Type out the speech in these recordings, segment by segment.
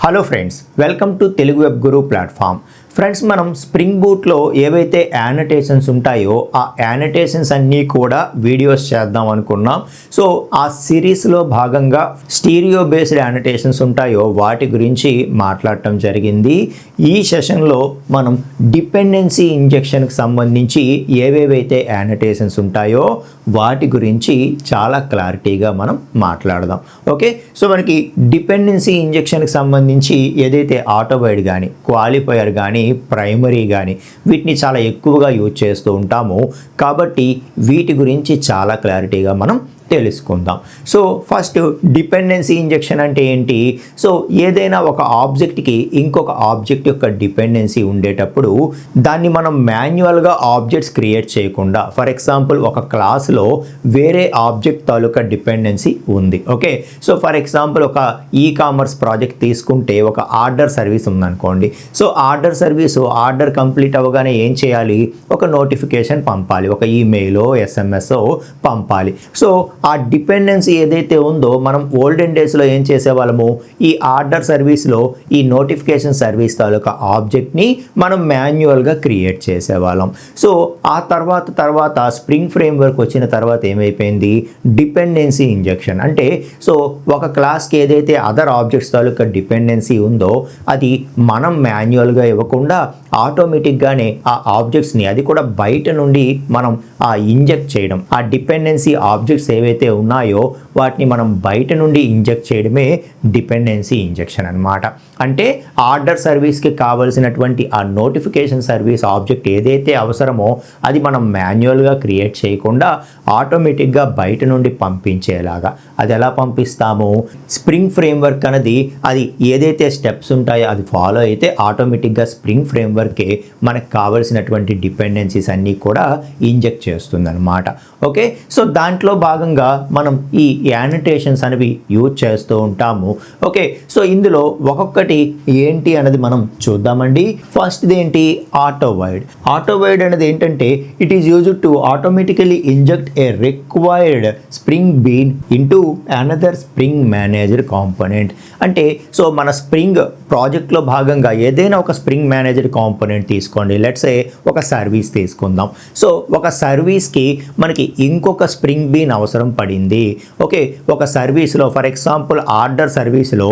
Hello friends, welcome to Telugu web Guru platform. Friends, మనం spring బూట్లో ఏవైతే యానటేషన్స్ ఉంటాయో ఆ యానటేషన్స్ అన్నీ కూడా వీడియోస్ చేద్దాం అనుకున్నాం. సో ఆ సిరీస్లో భాగంగా స్టీరియో బేస్డ్ యానటేషన్స్ ఉంటాయో వాటి గురించి మాట్లాడటం జరిగింది. ఈ సెషన్లో మనం డిపెండెన్సీ ఇంజెక్షన్కి సంబంధించి ఏవేవైతే యానటేషన్స్ ఉంటాయో వాటి గురించి చాలా క్లారిటీగా మనం మాట్లాడదాం. ఓకే, సో మనకి డిపెండెన్సీ ఇంజెక్షన్కి సంబంధించి ఏదైతే ఆటోవైడ్ కానీ క్వాలిఫైయర్ కానీ ప్రైమరీ కానీ వీటిని చాలా ఎక్కువగా యూజ్ చేస్తూ ఉంటాము. కాబట్టి వీటి గురించి చాలా క్లారిటీగా మనం తెలుసుకుందాం. సో ఫస్ట్ డిపెండెన్సీ ఇంజెక్షన్ అంటే ఏంటి? సో ఏదైనా ఒక ఆబ్జెక్ట్కి ఇంకొక ఆబ్జెక్ట్ యొక్క డిపెండెన్సీ ఉండేటప్పుడు దాన్ని మనం మాన్యువల్గా ఆబ్జెక్ట్స్ క్రియేట్ చేయకుండా, ఫర్ ఎగ్జాంపుల్ ఒక క్లాస్లో వేరే ఆబ్జెక్ట్ తాలూకా డిపెండెన్సీ ఉంది. ఓకే, సో ఫర్ ఎగ్జాంపుల్ ఒక కామర్స్ ప్రాజెక్ట్ తీసుకుంటే ఒక ఆర్డర్ సర్వీస్ ఉందనుకోండి. సో ఆర్డర్ కంప్లీట్ అవ్వగానే ఏం చేయాలి? ఒక నోటిఫికేషన్ పంపాలి, ఒక ఈమెయిల్ SMS పంపాలి. సో ఆ డిపెండెన్సీ ఏదైతే ఉందో మనం ఓల్డెన్ డేస్లో ఏం చేసేవాళ్ళము, ఈ ఆర్డర్ సర్వీస్లో ఈ నోటిఫికేషన్ సర్వీస్ తాలూకా ఆబ్జెక్ట్ని మనం మాన్యువల్గా క్రియేట్ చేసేవాళ్ళం. సో ఆ తర్వాత స్ప్రింగ్ ఫ్రేమ్వర్క్ వచ్చిన తర్వాత ఏమైపోయింది? డిపెండెన్సీ ఇంజెక్షన్ అంటే సో ఒక క్లాస్కి ఏదైతే అదర్ ఆబ్జెక్ట్స్ తాలూకా డిపెండెన్సీ ఉందో అది మనం మాన్యువల్గా ఇవ్వకుండా ఆటోమేటిక్గానే ఆ ఆబ్జెక్ట్స్ని, అది కూడా బయట నుండి మనం ఇంజెక్ట్ చేయడం, ఆ డిపెండెన్సీ ఆబ్జెక్ట్స్ ఏవైతే ఉన్నాయో వాటిని మనం బయట నుండి ఇంజెక్ట్ చేయడమే డిపెండెన్సీ ఇంజెక్షన్ అన్నమాట. అంటే ఆర్డర్ సర్వీస్కి కావలసినటువంటి ఆ నోటిఫికేషన్ సర్వీస్ ఆబ్జెక్ట్ ఏదైతే అవసరమో అది మనం మాన్యువల్గా క్రియేట్ చేయకుండా ఆటోమేటిక్గా బయట నుండి పంపించేలాగా. అది ఎలా పంపిస్తాము? స్ప్రింగ్ ఫ్రేమ్వర్క్ అనేది అది ఏదైతే స్టెప్స్ ఉంటాయో అది ఫాలో అయితే ఆటోమేటిక్గా స్ప్రింగ్ ఫ్రేమ్వర్కే మనకు కావలసినటువంటి డిపెండెన్సీస్ అన్నీ కూడా ఇంజెక్ట్ చేస్తుంది అనమాట. ఓకే, సో దాంట్లో భాగంగా మనం ఈ యానటేషన్స్ అనేవి యూజ్ చేస్తూ ఉంటాము. ఓకే, సో ఇందులో ఒక్కొక్కటి ఏంటి అనేది మనం చూద్దామండి. ఫస్ట్ ఏంటి? ఆటోవైడ్ అనేది ఏంటంటే it is used to automatically inject a required spring bean into another spring manager component. అంటే సో మన స్ప్రింగ్ ప్రాజెక్ట్లో భాగంగా ఏదైనా ఒక స్ప్రింగ్ మేనేజర్ కాంపోనెంట్ తీసుకోండి. లెట్స్ సే ఒక సర్వీస్ తీసుకుందాం. సో ఒక సర్వీస్కి మనకి ఇంకొక స్ప్రింగ్ బీన్ అవసరం పడింది. ఓకే, ఒక సర్వీస్లో ఫర్ ఎగ్జాంపుల్ ఆర్డర్ సర్వీస్లో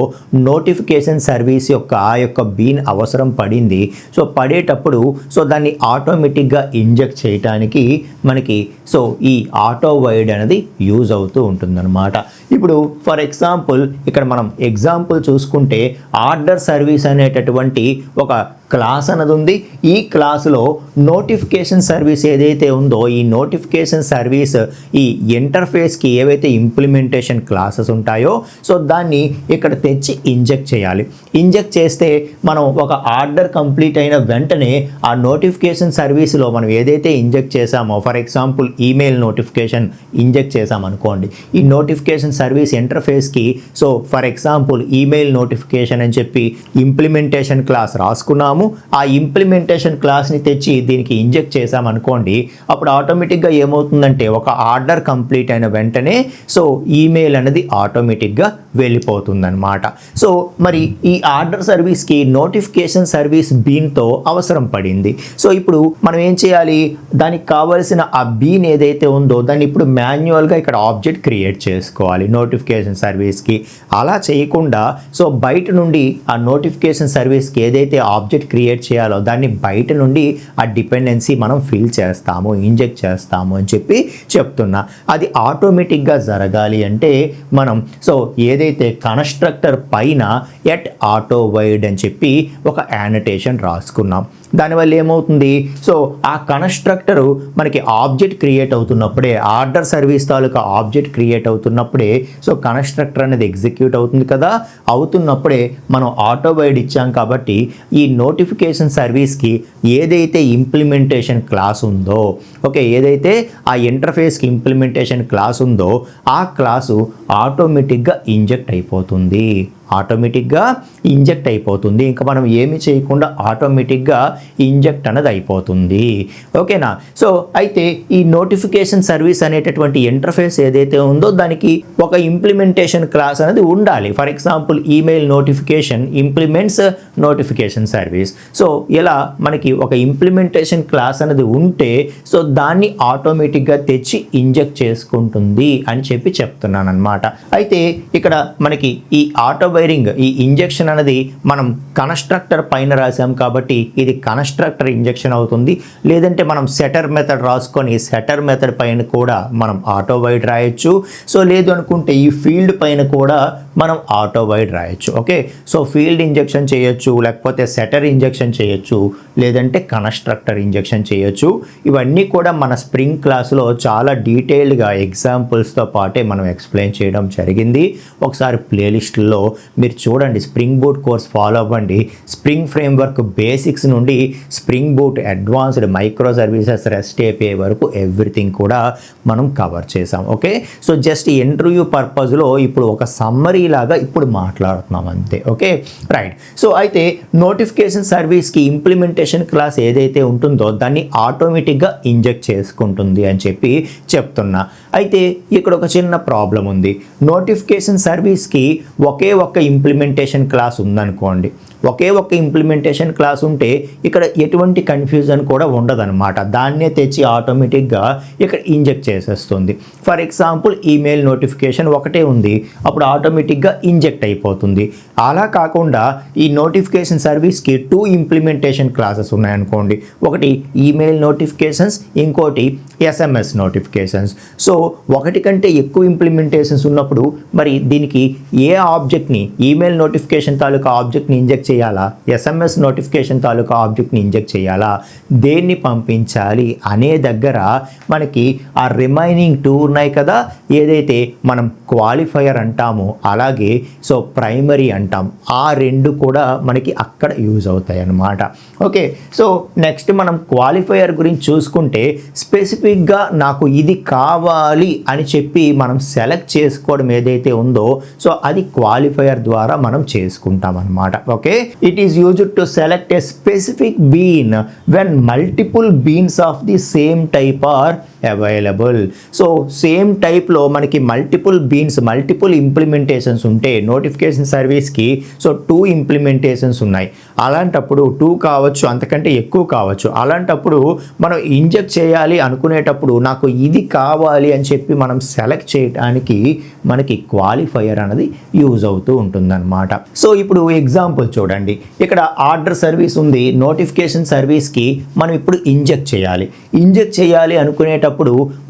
నోటిఫికేషన్ సర్వీస్ యొక్క బీన్ అవసరం పడింది. సో పడేటప్పుడు సో దాన్ని ఆటోమేటిక్గా ఇంజెక్ట్ చేయడానికి మనకి సో ఈ ఆటోవైడ్ అనేది యూజ్ అవుతూ ఉంటుందన్నమాట. ఇప్పుడు ఫర్ ఎగ్జాంపుల్ ఇక్కడ మనం ఎగ్జాంపుల్ చూసుకుంటే ఆర్డర్ సర్వీస్ అనేటటువంటి ఒక క్లాస్ అనేది ఉంది. ఈ క్లాసులో నోటిఫికేషన్ సర్వీస్ ఏదైతే ఉందో ఈ నోటిఫికేషన్ సర్వీస్ ఈ ఇంటర్ఫేస్కి ఏవైతే ఇంప్లిమెంటేషన్ క్లాసెస్ ఉంటాయో సో దాన్ని ఇక్కడ తెచ్చి ఇంజెక్ట్ చేయాలి. ఇంజెక్ట్ చేస్తే మనం ఒక ఆర్డర్ కంప్లీట్ అయిన వెంటనే ఆ నోటిఫికేషన్ సర్వీస్లో మనం ఏదైతే ఇంజెక్ట్ చేసామో, for example email notification inject చేసామనుకోండి, ఈ నోటిఫికేషన్ సర్వీస్ ఇంటర్ఫేస్కి so for example email notification అని చెప్పి ఇంప్లిమెంటేషన్ క్లాస్ రాసుకున్నాము. ఆ ఇంప్లిమెంటేషన్ క్లాస్ని తెచ్చి దీనికి ఇంజెక్ట్ చేసామనుకోండి, అప్పుడు ఆటోమేటిక్గా ఏమవుతుందంటే ఒక ఆర్డర్ కంప్లీట్ అయిన వెంటనే సో ఈమెయిల్ అనేది ఆటోమేటిక్గా వెళ్ళిపోతుందన్నమాట. సో మరి ఈ ఆర్డర్ సర్వీస్కి నోటిఫికేషన్ సర్వీస్ బీన్తో అవసరం పడింది. సో ఇప్పుడు మనం ఏం చేయాలి? దానికి కావలసిన ఆ బీన్ ఏదైతే ఉందో దాన్ని ఇప్పుడు మాన్యువల్గా ఇక్కడ ఆబ్జెక్ట్ క్రియేట్ చేసుకోవాలి నోటిఫికేషన్ సర్వీస్కి. అలా చేయకుండా సో బయట నుండి ఆ నోటిఫికేషన్ సర్వీస్కి ఏదైతే ఆబ్జెక్ట్ క్రియేట్ చేయాలో దాన్ని బయట నుండి ఆ డిపెండెన్సీ మనం ఫిల్ చేస్తాము, ఇంజెక్ట్ చేస్తాము అని చెప్పి చెప్తున్నా. అది ఆటోమేటిక్గా జరగాలి అంటే మనం సో ఏదైతే కన్స్ట్రక్టర్ పైన ఎట్ ఆటోవైడ్ అని చెప్పి ఒక యానటేషన్ రాసుకున్నాం. దానివల్ల ఏమవుతుంది? సో ఆ కన్స్ట్రక్టరు మనకి ఆబ్జెక్ట్ క్రియేట్ అవుతున్నప్పుడే, ఆర్డర్ సర్వీస్ తాలూకా ఆబ్జెక్ట్ క్రియేట్ అవుతున్నప్పుడే సో కన్స్ట్రక్టర్ అనేది ఎగ్జిక్యూట్ అవుతుంది కదా. అవుతున్నప్పుడే మనం ఆటోవైడ్ ఇచ్చాం కాబట్టి ఈ నోటిఫికేషన్ సర్వీస్కి ఏదైతే ఇంప్లిమెంటేషన్ క్లాస్ ఉందో, ఓకే, ఏదైతే ఆ ఇంటర్ఫేస్కి ఇంప్లిమెంటేషన్ క్లాస్ ఉందో ఆ క్లాసు ఆటోమేటిక్గా ఇంజెక్ట్ అయిపోతుంది. ఆటోమేటిక్గా ఇంజెక్ట్ అయిపోతుంది. ఇంకా మనం ఏమి చేయకుండా ఆటోమేటిక్గా ఇంజెక్ట్ అనేది అయిపోతుంది. ఓకేనా? సో అయితే ఈ నోటిఫికేషన్ సర్వీస్ అనేటటువంటి ఇంటర్ఫేస్ ఏదైతే ఉందో దానికి ఒక ఇంప్లిమెంటేషన్ క్లాస్ అనేది ఉండాలి. For example email notification implements notification service. So ఇలా మనకి ఒక ఇంప్లిమెంటేషన్ క్లాస్ అనేది ఉంటే సో దాన్ని ఆటోమేటిక్గా తెచ్చి ఇంజెక్ట్ చేసుకుంటుంది అని చెప్పి చెప్తున్నాను అనమాట. అయితే ఇక్కడ మనకి ఈ ఆటో వైరింగ్ ఈ ఇంజెక్షన్ అనేది మనం కన్స్ట్రక్టర్ పైన రాసాం కాబట్టి ఇది కన్స్ట్రక్టర్ ఇంజెక్షన్ అవుతుంది. లేదంటే మనం సెటర్ మెథడ్ రాసుకొని సెటర్ మెథడ్ పైన కూడా మనం ఆటో వైడ్ రాయొచ్చు. సో లేదు అనుకుంటే ఈ ఫీల్డ్ పైన కూడా మనం ఆటో వైడ్ రాయొచ్చు. ఓకే, సో ఫీల్డ్ ఇంజెక్షన్ చేయొచ్చు, లేకపోతే సెటర్ ఇంజెక్షన్ చేయొచ్చు, లేదంటే కన్స్ట్రక్టర్ ఇంజెక్షన్ చేయొచ్చు. ఇవన్నీ కూడా మన స్ప్రింగ్ క్లాస్లో చాలా డీటెయిల్డ్గా ఎగ్జాంపుల్స్తో పాటే మనం ఎక్స్ప్లెయిన్ చేయడం జరిగింది. ఒకసారి ప్లేలిస్ట్లో మీరు చూడండి, స్ప్రింగ్ బూట్ కోర్స్ ఫాలో అవ్వండి. స్ప్రింగ్ ఫ్రేమ్వర్క్ బేసిక్స్ నుండి spring boot advanced micro services rest API వరకు ఎవ్రీథింగ్ కూడా మనం కవర్ చేసాం. ఓకే, సో జస్ట్ ఇంటర్వ్యూ పర్పస్లో ఇప్పుడు ఒక సమ్మరీ లాగా ఇప్పుడు మాట్లాడుతున్నాం అంతే. Okay, right. సో అయితే నోటిఫికేషన్ సర్వీస్కి ఇంప్లిమెంటేషన్ క్లాస్ ఏదైతే ఉంటుందో దాన్ని ఆటోమేటిక్గా ఇంజెక్ట్ చేసుకుంటుంది అని చెప్పి చెప్తున్నా. అయితే ఇక్కడ ఒక చిన్న ప్రాబ్లం ఉంది. నోటిఫికేషన్ సర్వీస్కి ఒకే ఒక్క ఇంప్లిమెంటేషన్ క్లాస్ ఉందనుకోండి, ఒకే ఒక్క ఇంప్లిమెంటేషన్ క్లాస్ ఉంటే ఇక్కడ ఎటువంటి కన్ఫ్యూజన్ కూడా ఉండదన్నమాట. దాన్నే తెచ్చి ఆటోమేటిక్గా ఇక్కడ ఇంజెక్ట్ చేసేస్తుంది. ఫర్ ఎగ్జాంపుల్ ఈమెయిల్ నోటిఫికేషన్ ఒకటే ఉంది, అప్పుడు ఆటోమేటిక్గా ఇంజెక్ట్ అయిపోతుంది. అలా కాకుండా ఈ నోటిఫికేషన్ సర్వీస్కి 2 ఇంప్లిమెంటేషన్ క్లాసెస్ ఉన్నాయనుకోండి, ఒకటి ఈమెయిల్ నోటిఫికేషన్స్, ఇంకోటి ఎస్ఎంఎస్ నోటిఫికేషన్స్. సో ఒకటి కంటే ఎక్కువ ఇంప్లిమెంటేషన్స్ ఉన్నప్పుడు మరి దీనికి ఏ ఆబ్జెక్ట్ని, ఈమెయిల్ నోటిఫికేషన్ తాలూకా ఆబ్జెక్ట్ని ఇంజెక్ట్ చేయాలా, ఎస్ఎంఎస్ నోటిఫికేషన్ తాలూకా ఆబ్జెక్ట్ని ఇంజెక్ట్ చేయాలా, దేన్ని పంపించాలి అనే దగ్గర మనకి ఆ రిమైనింగ్ 2 ఉన్నాయి కదా, ఏదైతే మనం క్వాలిఫైయర్ అంటామో అలాగే సో ప్రైమరీ అంటాం, ఆ 2 కూడా మనకి అక్కడ యూజ్ అవుతాయి అన్నమాట. ఓకే, సో నెక్స్ట్ మనం క్వాలిఫైయర్ గురించి చూసుకుంటే స్పెసిఫిక్గా నాకు ఇది కావాలి అని చెప్పి మనం సెలెక్ట్ చేసుకోవడం ఏదైతే ఉందో సో అది క్వాలిఫైయర్ ద్వారా మనం చేసుకుంటాం అన్నమాట. Okay, it is used to select a specific bean when multiple beans of the same type are available. So same టైప్లో మనకి మల్టిపుల్ బీన్స్, మల్టిపుల్ ఇంప్లిమెంటేషన్స్ ఉంటే నోటిఫికేషన్ సర్వీస్కి సో 2 ఇంప్లిమెంటేషన్స్ ఉన్నాయి. అలాంటప్పుడు 2 కావచ్చు, అంతకంటే ఎక్కువ కావచ్చు. అలాంటప్పుడు మనం ఇంజెక్ట్ చేయాలి అనుకునేటప్పుడు నాకు ఇది కావాలి అని చెప్పి మనం సెలెక్ట్ చేయడానికి మనకి క్వాలిఫైయర్ అనేది యూజ్ అవుతూ ఉంటుందన్నమాట. సో ఇప్పుడు ఎగ్జాంపుల్ చూడండి, ఇక్కడ ఆర్డర్ సర్వీస్ ఉంది, నోటిఫికేషన్ సర్వీస్కి మనం ఇప్పుడు ఇంజెక్ట్ చేయాలి అనుకునేటప్పుడు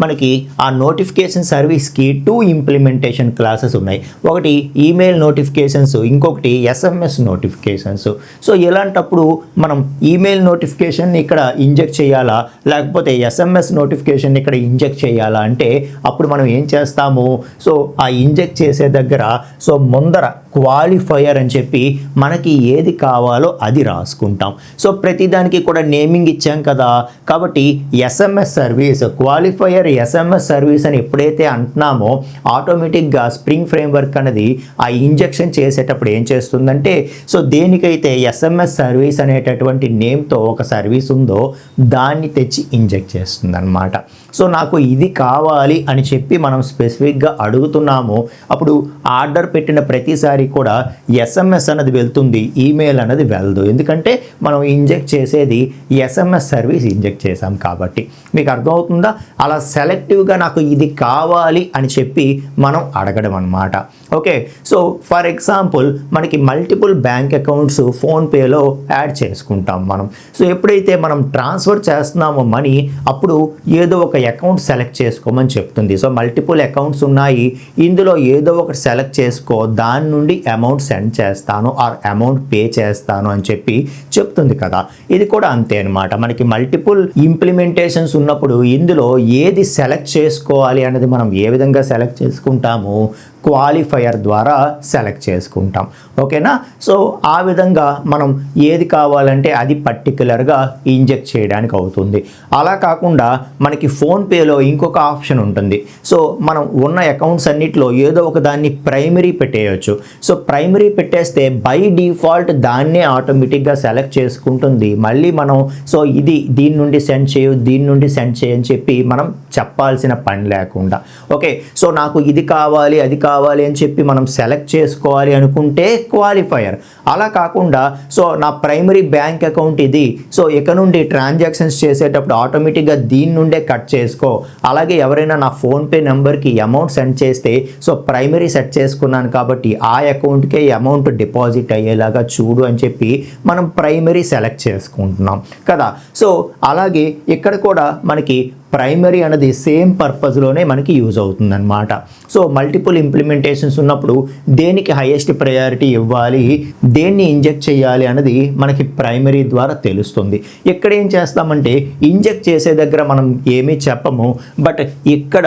మనకి ఆ నోటిఫికేషన్ సర్వీస్కి 2 ఇంప్లిమెంటేషన్ క్లాసెస్ ఉన్నాయి. ఒకటి ఈమెయిల్ నోటిఫికేషన్స్, ఇంకొకటి ఎస్ఎంఎస్ నోటిఫికేషన్స్. సో ఇలాంటప్పుడు మనం ఈమెయిల్ నోటిఫికేషన్ ఇక్కడ ఇంజెక్ట్ చేయాలా, లేకపోతే ఎస్ఎంఎస్ నోటిఫికేషన్ ఇక్కడ ఇంజెక్ట్ చేయాలా అంటే అప్పుడు మనం ఏం చేస్తాము, సో ఆ ఇంజెక్ట్ చేసే దగ్గర సో ముందర క్వాలిఫైయర్ అని చెప్పి మనకి ఏది కావాలో అది రాసుకుంటాం. సో ప్రతిదానికి కూడా నేమింగ్ ఇచ్చాం కదా, కాబట్టి SMS service qualifier SMS service అని ఎప్పుడైతే అంటున్నామో ఆటోమేటిక్గా స్ప్రింగ్ ఫ్రేమ్వర్క్ అనేది ఆ ఇంజెక్షన్ చేసేటప్పుడు ఏం చేస్తుందంటే సో దేనికైతే ఎస్ఎంఎస్ సర్వీస్ అనేటటువంటి నేమ్తో ఒక సర్వీస్ ఉందో దాన్ని తెచ్చి ఇంజెక్ట్ చేస్తుంది అన్నమాట. సో నాకు ఇది కావాలి అని చెప్పి మనం స్పెసిఫిక్గా అడుగుతున్నాము, అప్పుడు ఆర్డర్ పెట్టిన ప్రతిసారి కూడా ఎస్ఎంఎస్ అనేది వెళ్తుంది, ఈమెయిల్ అనేది వెళ్ళదు. ఎందుకంటే మనం ఇంజెక్ట్ చేసేది ఎస్ఎంఎస్ సర్వీస్ ఇంజెక్ట్ చేసాం కాబట్టి. మీకు అర్థమవుతుందా? అలా సెలెక్టివ్గా నాకు ఇది కావాలి అని చెప్పి మనం అడగడం అన్నమాట. ఓకే, సో ఫర్ ఎగ్జాంపుల్ మనకి మల్టిపుల్ బ్యాంక్ అకౌంట్స్ ఫోన్పేలో యాడ్ చేసుకుంటాం మనం. సో ఎప్పుడైతే మనం ట్రాన్స్ఫర్ చేస్తున్నామో మనీ, అప్పుడు ఏదో ఒక అకౌంట్ సెలెక్ట్ చేసుకోమని చెప్తుంది. సో మల్టిపుల్ అకౌంట్స్ ఉన్నాయి, ఇందులో ఏదో ఒకటి సెలెక్ట్ చేసుకో, దాని నుండి అమౌంట్ సెండ్ చేస్తాను ఆర్ అమౌంట్ పే చేస్తాను అని చెప్పి చెప్తుంది కదా. ఇది కూడా అంతే అనమాట. మనకి మల్టిపుల్ ఇంప్లిమెంటేషన్స్ ఉన్నప్పుడు ఇందులో ఏది సెలెక్ట్ చేసుకోవాలి అనేది మనం ఏ విధంగా సెలెక్ట్ చేసుకుంటాము, క్వాలిఫైయర్ ద్వారా సెలెక్ట్ చేసుకుంటాం. ఓకేనా? సో ఆ విధంగా మనం ఏది కావాలంటే అది పర్టికులర్గా ఇంజెక్ట్ చేయడానికి అవుతుంది. అలా కాకుండా మనకి ఫోన్పేలో ఇంకొక ఆప్షన్ ఉంటుంది. సో మనం ఉన్న అకౌంట్స్ అన్నిటిలో ఏదో ఒక దాన్ని ప్రైమరీ పెట్టేయచ్చు. సో ప్రైమరీ పెట్టేస్తే బై డిఫాల్ట్ దాన్నే ఆటోమేటిక్గా సెలెక్ట్ చేసుకుంటుంది. మళ్ళీ మనం సో ఇది దీని నుండి సెండ్ చేయు, దీని నుండి సెండ్ చేయని చెప్పి మనం చెప్పాల్సిన పని లేకుండా. ఓకే, సో నాకు ఇది కావాలి అది కావాలి అని చెప్పి మనం సెలెక్ట్ చేసుకోవాలి అనుకుంటే క్వాలిఫైయర్. అలా కాకుండా సో నా ప్రైమరీ బ్యాంక్ అకౌంట్ ఇది, సో ఇక నుండి ట్రాన్సాక్షన్స్ చేసేటప్పుడు ఆటోమేటిక్గా దీని నుండే కట్ చేసుకో. అలాగే ఎవరైనా నా ఫోన్పే నెంబర్కి అమౌంట్ సెండ్ చేస్తే సో ప్రైమరీ సెట్ చేసుకున్నాను కాబట్టి ఆ అకౌంట్కే అమౌంట్ డిపాజిట్ అయ్యేలాగా చూడు అని చెప్పి మనం ప్రైమరీ సెలెక్ట్ చేసుకుంటున్నాం కదా. సో అలాగే ఇక్కడ కూడా మనకి ప్రైమరీ అనేది సేమ్ పర్పస్లోనే మనకి యూజ్ అవుతుందన్నమాట. సో మల్టిపుల్ ఇంప్లిమెంటేషన్స్ ఉన్నప్పుడు దేనికి హైయెస్ట్ ప్రయారిటీ ఇవ్వాలి, దేన్ని ఇంజెక్ట్ చేయాలి అనేది మనకి ప్రైమరీ ద్వారా తెలుస్తుంది. ఇక్కడ ఏం చేస్తామంటే ఇంజెక్ట్ చేసే దగ్గర మనం ఏమీ చెప్పము, బట్ ఇక్కడ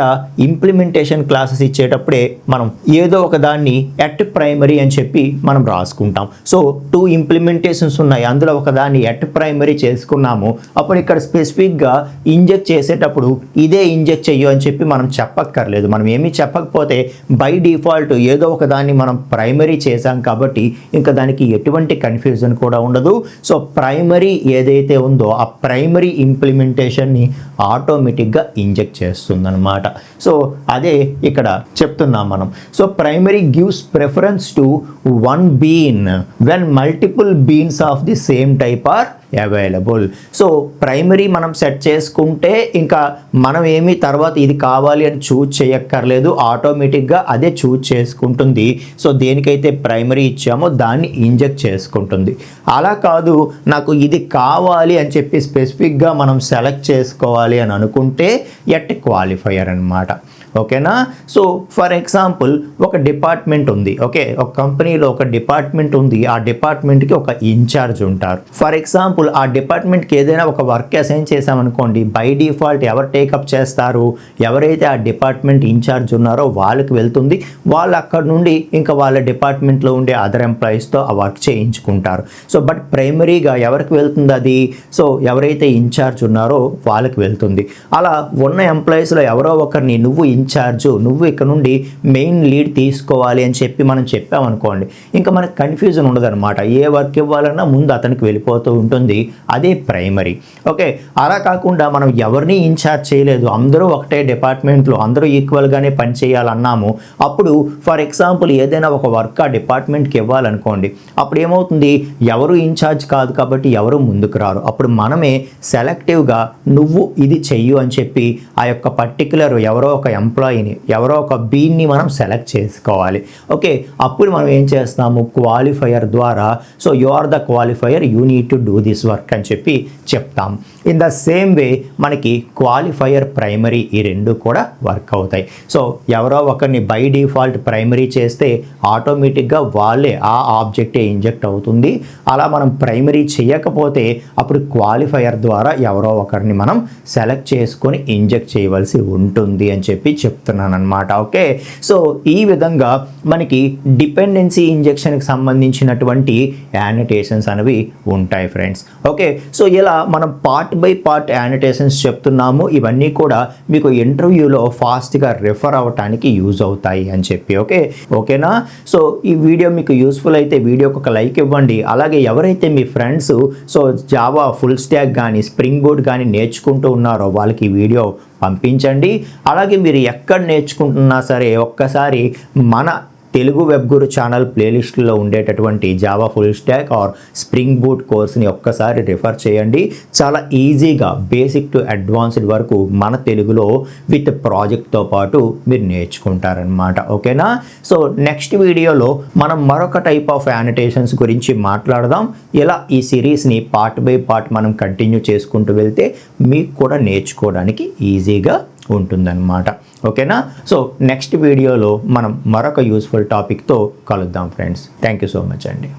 ఇంప్లిమెంటేషన్ క్లాసెస్ ఇచ్చేటప్పుడే మనం ఏదో ఒక దాన్ని ఎట్ ప్రైమరీ అని చెప్పి మనం రాసుకుంటాం. సో 2 ఇంప్లిమెంటేషన్స్ ఉన్నాయి, అందులో ఒక దాన్ని ఎట్ ప్రైమరీ చేసుకున్నాము. అప్పుడు ఇక్కడ స్పెసిఫిక్గా ఇంజెక్ట్ చేసేటప్పుడు ఇదే ఇంజెక్ట్ చెయ్యు అని చెప్పి మనం చెప్పక్కర్లేదు. మనం ఏమీ చెప్పకపోతే బై డిఫాల్ట్ ఏదో ఒక దాన్ని మనం ప్రైమరీ చేసాం కాబట్టి ఇంకా దానికి ఎటువంటి కన్ఫ్యూజన్ కూడా ఉండదు. సో ప్రైమరీ ఏదైతే ఉందో ఆ ప్రైమరీ ఇంప్లిమెంటేషన్ని ఆటోమేటిక్గా ఇంజెక్ట్ చేస్తుందన్నమాట. సో అదే ఇక్కడ చెప్తున్నాం మనం. So primary gives preference to one bean when multiple beans of the same type are available. So primary మనం సెట్ చేసుకుంటే ఇంకా మనం ఏమీ తర్వాత ఇది కావాలి అని చూజ్ చేయక్కర్లేదు, ఆటోమేటిక్గా అదే చూజ్ చేసుకుంటుంది. సో దేనికైతే ప్రైమరీ ఇచ్చామో దాన్ని ఇంజెక్ట్ చేసుకుంటుంది. అలా కాదు నాకు ఇది కావాలి అని చెప్పి స్పెసిఫిక్గా మనం సెలెక్ట్ చేసుకోవాలి అని అనుకుంటే ఎట్ క్వాలిఫైయర్ అన్నమాట. ఓకేనా? సో ఫర్ ఎగ్జాంపుల్ ఒక డిపార్ట్మెంట్ ఉంది. ఓకే, ఒక కంపెనీలో ఒక డిపార్ట్మెంట్ ఉంది, ఆ డిపార్ట్మెంట్కి ఒక ఇన్ఛార్జ్ ఉంటారు. ఫర్ ఎగ్జాంపుల్ ఆ డిపార్ట్మెంట్కి ఏదైనా ఒక వర్క్ అసైన్ చేసామనుకోండి, బై డిఫాల్ట్ ఎవరు టేకప్ చేస్తారు, ఎవరైతే ఆ డిపార్ట్మెంట్ ఇన్ఛార్జ్ ఉన్నారో వాళ్ళకి వెళ్తుంది. వాళ్ళు అక్కడ నుండి ఇంకా వాళ్ళ డిపార్ట్మెంట్లో ఉండే అదర్ ఎంప్లాయీస్తో ఆ వర్క్ చేయించుకుంటారు. సో బట్ ప్రైమరీగా ఎవరికి వెళ్తుంది అది, సో ఎవరైతే ఇన్ఛార్జ్ ఉన్నారో వాళ్ళకి వెళ్తుంది. అలా ఉన్న ఎంప్లాయీస్లో ఎవరో ఒకరిని నువ్వు ఇన్ఛార్జు, నువ్వు ఇక్కడ నుండి మెయిన్ లీడ్ తీసుకోవాలి అని చెప్పి మనం చెప్పామనుకోండి, ఇంకా మనకు కన్ఫ్యూజన్ ఉండదన్నమాట. ఏ వర్క్ ఇవ్వాలన్నా ముందు అతనికి వెళ్ళిపోతూ ఉంటుంది, అదే ప్రైమరీ. ఓకే, అలా కాకుండా మనం ఎవరిని ఇన్ఛార్జ్ చేయలేదు, అందరూ ఒకటే డిపార్ట్మెంట్లో అందరూ ఈక్వల్గానే పని చేయాలన్నాము. అప్పుడు ఫర్ ఎగ్జాంపుల్ ఏదైనా ఒక వర్క్ ఆ డిపార్ట్మెంట్కి ఇవ్వాలనుకోండి, అప్పుడు ఏమవుతుంది, ఎవరు ఇన్ఛార్జ్ కాదు కాబట్టి ఎవరు ముందుకు రారు. అప్పుడు మనమే సెలెక్టివ్గా నువ్వు ఇది చెయ్యు అని చెప్పి ఆ యొక్క పర్టికులర్ ఎవరో ఒక ఎంప్లాయీని, ఎవరో ఒక బీన్ని మనం సెలెక్ట్ చేసుకోవాలి. ఓకే, అప్పుడు మనం ఏం చేస్తాము, క్వాలిఫైయర్ ద్వారా so you are the qualifier, you need to do this work అని చెప్పి చెప్తాం. ఇన్ ద సేమ్ వే మనకి క్వాలిఫైయర్ ప్రైమరీ ఈ రెండు కూడా వర్క్ అవుతాయి. సో ఎవరో ఒకరిని బై డిఫాల్ట్ ప్రైమరీ చేస్తే ఆటోమేటిక్గా వాళ్ళే ఆ ఆబ్జెక్టే ఇంజెక్ట్ అవుతుంది. అలా మనం ప్రైమరీ చేయకపోతే అప్పుడు క్వాలిఫైయర్ ద్వారా ఎవరో ఒకరిని మనం సెలెక్ట్ చేసుకొని ఇంజెక్ట్ చేయవలసి ఉంటుంది అని చెప్పి చెప్తున్నాను అనమాట. ఓకే, సో ఈ విధంగా మనకి డిపెండెన్సీ ఇంజెక్షన్కి సంబంధించినటువంటి యానిటేషన్స్ అనేవి ఉంటాయి ఫ్రెండ్స్. ఓకే, సో ఇలా మనం పార్ట్ బై పార్ట్ యానిటేషన్స్ చెప్తున్నాము. ఇవన్నీ కూడా మీకు ఇంటర్వ్యూలో ఫాస్ట్గా రిఫర్ అవ్వటానికి యూజ్ అవుతాయి అని చెప్పి. ఓకేనా? సో ఈ వీడియో మీకు యూస్ఫుల్ అయితే వీడియోకి ఒక లైక్ ఇవ్వండి. అలాగే ఎవరైతే మీ friends so Java full stack కానీ స్ప్రింగ్ బోట్ కానీ నేర్చుకుంటూ ఉన్నారో వాళ్ళకి ఈ వీడియో పంపించండి. అలాగే మీరు ఎక్కడ నేర్చుకుంటున్నా సరే ఒక్కసారి మన తెలుగు వెబ్ గురు ఛానల్ ప్లేలిస్ట్లో ఉండేటటువంటి Java full stack or spring boot కోర్స్ని ఒక్కసారి రిఫర్ చేయండి. చాలా ఈజీగా బేసిక్ టు అడ్వాన్స్డ్ వరకు మన తెలుగులో విత్ ప్రాజెక్ట్తో పాటు మీరు నేర్చుకుంటారనమాట. ఓకేనా? సో నెక్స్ట్ వీడియోలో మనం మరొక టైప్ ఆఫ్ యానిటేషన్స్ గురించి మాట్లాడదాం. ఇలా ఈ సిరీస్ని పార్ట్ బై పార్ట్ మనం కంటిన్యూ చేసుకుంటూ వెళ్తే మీకు కూడా నేర్చుకోవడానికి ఈజీగా ఉంటుందన్నమాట. ఓకేనా? సో నెక్స్ట్ వీడియోలో మనం మరొక యూస్ఫుల్ టాపిక్తో కలుద్దాం friends. Thank you so much అండి.